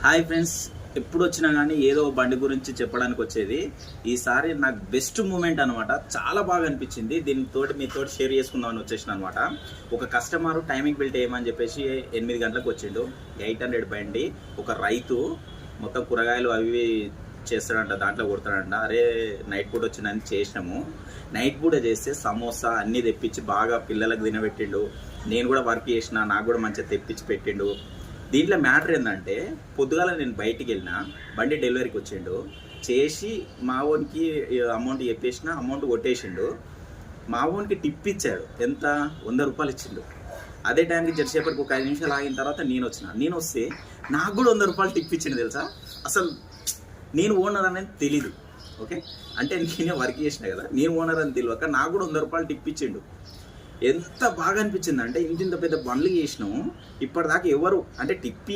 Hi friends, ఎప్పుడు వచ్చినా కానీ ఏదో బండి గురించి చెప్పడానికి వచ్చేది. ఈసారి నాకు బెస్ట్ మూమెంట్ అనమాట. చాలా బాగా అనిపించింది. మీతో షేర్ చేసుకుందామని వచ్చేసిన అనమాట. ఒక కస్టమర్ టైమింగ్ బిల్ట్ వేయమని చెప్పేసి 8 గంటలకు వచ్చిండు. 800 బండి. ఒక రైతు మొత్తం కూరగాయలు అవి చేస్తాడంట, దాంట్లో కొడతాడంట. అరే నైట్ పూట వచ్చిందని చేసినాము. నైట్ పూట చేస్తే సమోసా అన్నీ తెప్పించి బాగా పిల్లలకు తినబెట్టిండు. నేను కూడా వర్క్ చేసిన, నాకు కూడా మంచిగా తెప్పించి పెట్టిండు. దీంట్లో మ్యాటర్ ఏంటంటే, పొద్దుగాల నేను బయటికి వెళ్ళిన, బండి డెలివరీకి వచ్చిండు. చేసి మా ఓన్కి అమౌంట్ చెప్పేసిన, అమౌంట్ కొట్టేసిండు. మా ఓన్కి టిప్ ఇచ్చాడు. ఎంత? 100 రూపాయలు ఇచ్చిండు. అదే టైంకి జరసేపటికి ఒక 5 నిమిషాలు ఆగిన తర్వాత నేను వస్తే నాకు కూడా 100 రూపాయలు టిప్ ఇచ్చిండు. తెలుసా, అసలు నేను ఓనర్ అనేది తెలీదు. ఓకే, అంటే నేనే వర్క్ చేసిన కదా, నేను ఓనర్ అని తెలియక నాకు కూడా 100 రూపాయలు టిప్ ఇచ్చిండు. ఎంత బాగా అనిపించింది అంటే, ఇంత పెద్ద బండ్లు చేసినాము. ఇప్పటిదాకా ఎవరు అంటే టిప్